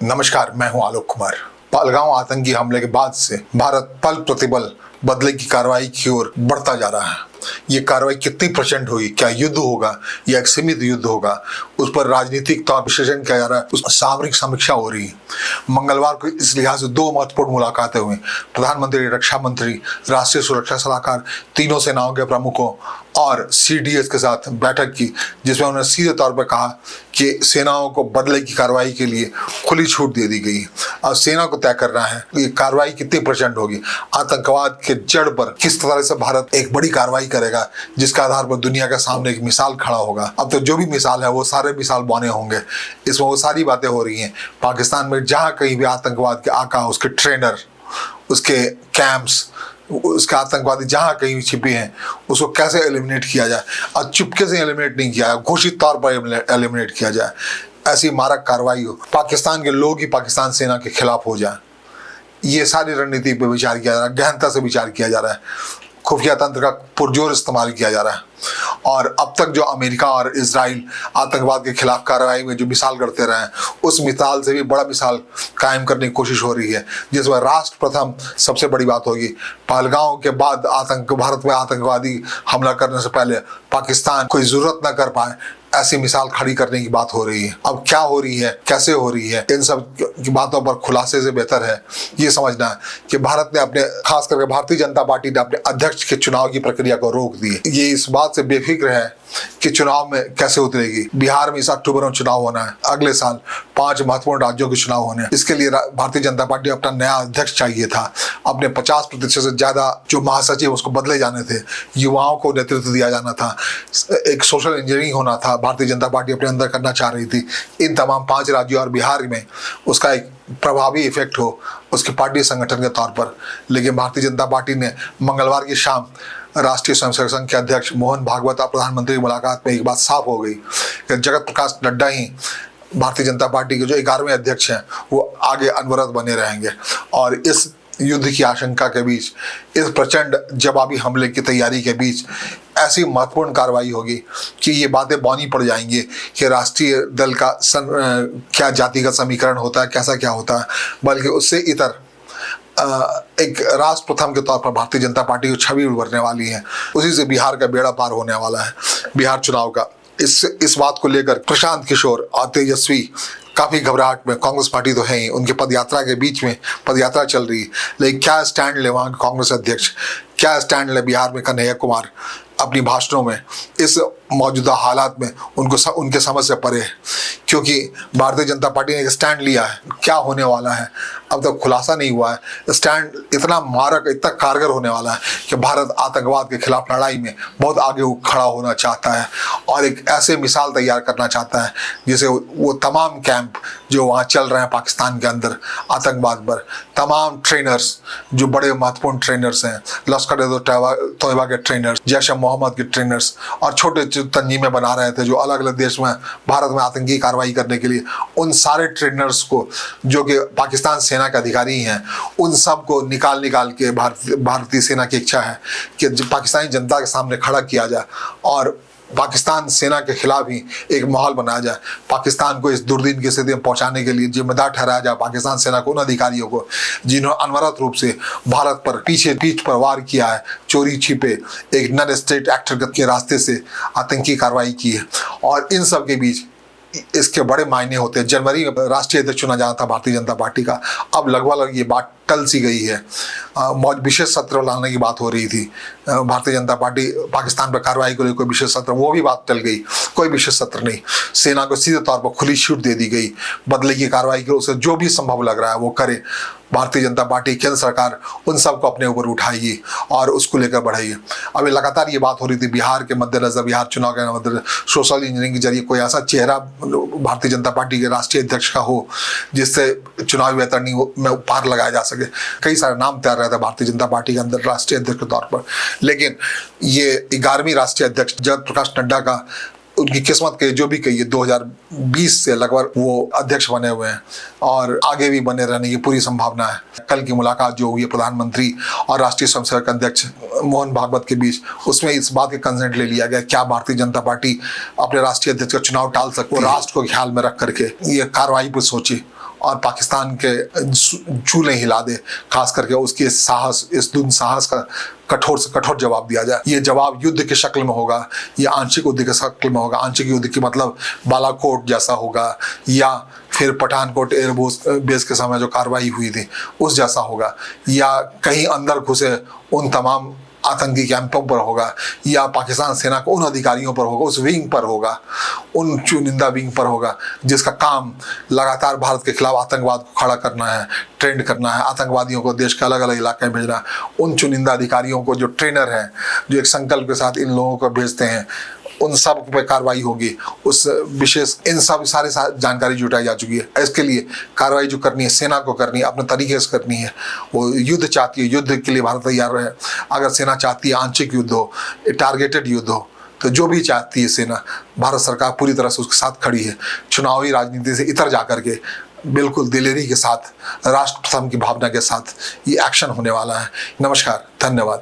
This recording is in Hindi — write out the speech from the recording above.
नमस्कार, मैं हूं आलोक कुमार। पहलगाम आतंकी हमले के बाद से भारत पल प्रतिपल बदले की कार्रवाई की ओर बढ़ता जा रहा है। ये कार्रवाई कितनी प्रचंड होगी, क्या युद्ध होगा या एक सीमित युद्ध होगा, उस पर राजनीतिक तौर विश्लेषण किया जा रहा है, उस पर सामरिक समीक्षा हो रही है। मंगलवार को इस लिहाज से दो महत्वपूर्ण मुलाकातें हुई। प्रधानमंत्री, रक्षा मंत्री, राष्ट्रीय सुरक्षा सलाहकार, तीनों सेनाओं के प्रमुखों और सीडीएस के साथ बैठक की, जिसमें उन्होंने सीधे तौर पर कहा कि सेनाओं को बदले की कार्रवाई के लिए खुली छूट दे दी गई। अब सेना को तय करना है ये कार्रवाई कितनी प्रचंड होगी, आतंकवाद के जड़ पर किस तरह से भारत एक बड़ी कार्रवाई करेगा, जिसके आधार पर दुनिया के सामने एक मिसाल खड़ा होगा। अब तो जो भी मिसाल है वो सारे मिसाल बने होंगे। इसमें वो सारी बातें हो रही हैं। पाकिस्तान में जहां कहीं भी आतंकवाद के आका, उसके ट्रेनर, उसके कैंप्स, उसके आतंकवादी जहां कहीं भी छिपे हैं, उसको कैसे एलिमिनेट किया जाए। और चुपके से एलिमिनेट नहीं किया जाए, घोषित तौर पर एलिमिनेट किया जाए। ऐसी मारक कार्रवाई हो, पाकिस्तान के लोग ही पाकिस्तान सेना के खिलाफ हो जाए। ये सारी रणनीति पर विचार किया जा रहा है, गहनता से विचार किया जा रहा है। खुफिया तंत्र का पुरजोर इस्तेमाल किया जा रहा है। और अब तक जो अमेरिका और इजराइल आतंकवाद के खिलाफ कार्रवाई में जो मिसाल करते रहे हैं, उस मिसाल से भी बड़ा मिसाल कायम करने की कोशिश हो रही है, जिसमें राष्ट्र प्रथम सबसे बड़ी बात होगी। पहलगाम के बाद भारत में आतंकवादी हमला करने से पहले पाकिस्तान कोई जरूरत न कर पाए, ऐसी मिसाल खड़ी करने की बात हो रही है। अब क्या हो रही है, कैसे हो रही है, इन सब की बातों पर खुलासे से बेहतर है ये समझना कि भारत ने अपने, खास करके भारतीय जनता पार्टी ने अपने अध्यक्ष के चुनाव की प्रक्रिया को रोक दी। ये इस बात से बेफिक्र है कि चुनाव में कैसे उतरेगी। बिहार में इस अक्टूबर में चुनाव होना है, अगले साल 5 महत्वपूर्ण राज्यों के चुनाव होने हैं। इसके लिए भारतीय जनता पार्टी अपना नया अध्यक्ष चाहिए था। अपने 50% से ज्यादा जो महासचिव उसको बदले जाने थे, युवाओं को नेतृत्व दिया जाना था, एक सोशल इंजीनियरिंग होना था, भारतीय जनता पार्टी अपने अंदर करना चाह रही थी। इन तमाम 5 राज्यों और बिहार में उसका एक प्रभावी इफेक्ट हो उसके पार्टी संगठन के तौर पर। लेकिन भारतीय जनता पार्टी ने मंगलवार की शाम राष्ट्रीय स्वयंसेवक संघ के अध्यक्ष मोहन भागवत और प्रधानमंत्री की मुलाकात में एक बात साफ हो गई कि जगत प्रकाश नड्डा ही भारतीय जनता पार्टी के जो 11वें अध्यक्ष हैं वो आगे अनवरत बने रहेंगे। और इस युद्ध की आशंका के बीच, इस प्रचंड जवाबी हमले की तैयारी के बीच ऐसी महत्वपूर्ण कार्रवाई होगी कि ये बातें बौनी पड़ जाएंगी कि राष्ट्रीय दल का क्या जातिगत समीकरण होता है, कैसा क्या होता है, बल्कि उससे इतर एक राष्ट्र प्रथम के तौर पर भारतीय जनता पार्टी को छवि उभरने वाली है। उसी से बिहार का बेड़ा पार होने वाला है, बिहार चुनाव का। इस बात को लेकर प्रशांत किशोर और तेजस्वी काफी घबराहट में, कांग्रेस पार्टी तो है ही, उनके पदयात्रा के बीच में पदयात्रा चल रही है, लेकिन क्या स्टैंड ले वहां कांग्रेस अध्यक्ष, क्या स्टैंड ले बिहार में कन्हैया कुमार अपनी भाषणों में इस मौजूदा हालात में उनके समझ से परे है। क्योंकि भारतीय जनता पार्टी ने एक स्टैंड लिया है, क्या होने वाला है अब तक खुलासा नहीं हुआ है। स्टैंड इतना मारक, इतना कारगर होने वाला है कि भारत आतंकवाद के खिलाफ लड़ाई में बहुत आगे खड़ा होना चाहता है और एक ऐसे मिसाल तैयार करना चाहता है जिसे वो तमाम कैंप जो वहाँ चल रहे हैं पाकिस्तान के अंदर आतंकवाद पर, तमाम ट्रेनर्स जो बड़े महत्वपूर्ण ट्रेनर्स हैं, लश्कर-ए-तोयबा के ट्रेनर्स, जैश-ए-मोहम्मद के ट्रेनर्स और छोटे तंजीमें बना रहे थे जो अलग अलग देश में भारत में आतंकी कार्रवाई करने के लिए, उन सारे ट्रेनर्स को जो कि पाकिस्तान सेना के अधिकारी हैं, उन सब को निकाल के भारतीय सेना की इच्छा है कि पाकिस्तानी जनता के सामने खड़ा किया जाए और पाकिस्तान सेना के खिलाफ ही एक माहौल बनाया जाए। पाकिस्तान को इस दुर्दिन की स्थिति में पहुंचाने के लिए जिम्मेदार ठहराया जाए पाकिस्तान सेना को, उन अधिकारियों को जिन्होंने अनवरत रूप से भारत पर पीठ पर वार किया है, चोरी छिपे एक नन स्टेट एक्टर के रास्ते से आतंकी कार्रवाई की है। और इन सब के बीच इसके बड़े मायने होते हैं। जनवरी में राष्ट्रीय अध्यक्ष चुना जाना था भारतीय जनता पार्टी का, अब लगभग ये बात टल सी गई है। विशेष सत्र लाने की बात हो रही थी, भारतीय जनता पार्टी पाकिस्तान पर कार्रवाई को लेकर कोई विशेष सत्र, वो भी बात टल गई, कोई विशेष सत्र नहीं। सेना को सीधे तौर पर खुली छूट दे दी गई, बदले की कार्रवाई के उसे जो भी संभव लग रहा है वो करे। भारतीय जनता पार्टी, केंद्र सरकार उन सबको अपने ऊपर उठाएगी और उसको लेकर बढ़ेगी। अभी लगातार ये बात हो रही थी बिहार के मद्देनजर, बिहार चुनाव के मद्देनजर सोशल इंजीनियरिंग के जरिए कोई ऐसा चेहरा भारतीय जनता पार्टी के राष्ट्रीय अध्यक्ष का हो जिससे चुनावी वैतरणी में पार लगाया जा सके। कई सारे नाम तैयार रहता है भारतीय जनता पार्टी के अंदर राष्ट्रीय अध्यक्ष के तौर पर, लेकिन ये 11वीं राष्ट्रीय अध्यक्ष जगत प्रकाश नड्डा का, उनकी किस्मत के जो भी कहिए 2020 से लगभग वो अध्यक्ष बने हुए हैं और आगे भी बने रहने की पूरी संभावना है। कल की मुलाकात जो हुई है प्रधानमंत्री और राष्ट्रीय स्वयंसेवक अध्यक्ष मोहन भागवत के बीच, उसमें इस बात का कंसेंट ले लिया गया क्या भारतीय जनता पार्टी अपने राष्ट्रीय अध्यक्ष का चुनाव टाल सकती है। राष्ट्र को ख्याल में रख करके ये कार्रवाई पर सोचे और पाकिस्तान के चूल्हे हिला दे, खास करके उसकी इस साहस, इस दुस्साहस का कठोर से कठोर जवाब दिया जाए। ये जवाब युद्ध की शक्ल में होगा, या आंशिक युद्ध की शक्ल में होगा। आंशिक युद्ध की मतलब बालाकोट जैसा होगा, या फिर पठानकोट एयर बेस के समय जो कार्रवाई हुई थी उस जैसा होगा, या कहीं अंदर घुसे उन तमाम आतंकी कैंपों पर होगा, या पाकिस्तान सेना को उन अधिकारियों पर होगा, उस विंग पर होगा, उन चुनिंदा विंग पर होगा जिसका काम लगातार भारत के खिलाफ आतंकवाद को खड़ा करना है, ट्रेंड करना है, आतंकवादियों को देश के अलग अलग इलाके में भेजना। उन चुनिंदा अधिकारियों को जो ट्रेनर हैं, जो एक संकल्प के साथ इन लोगों को भेजते हैं, उन सब पे कार्रवाई होगी। उस विशेष इन सब सारे जानकारी जुटाई जा चुकी है। इसके लिए कार्रवाई जो करनी है सेना को करनी है, अपने तरीके से करनी है। वो युद्ध चाहती है, युद्ध के लिए भारत तैयार है। अगर सेना चाहती है आंशिक युद्ध हो, टारगेटेड युद्ध हो, तो जो भी चाहती है सेना, भारत सरकार पूरी तरह से उसके साथ खड़ी है। चुनावी राजनीति से इतर जाकर के बिल्कुल दिलेरी के साथ, राष्ट्र प्रथम की भावना के साथ ये एक्शन होने वाला है। नमस्कार, धन्यवाद।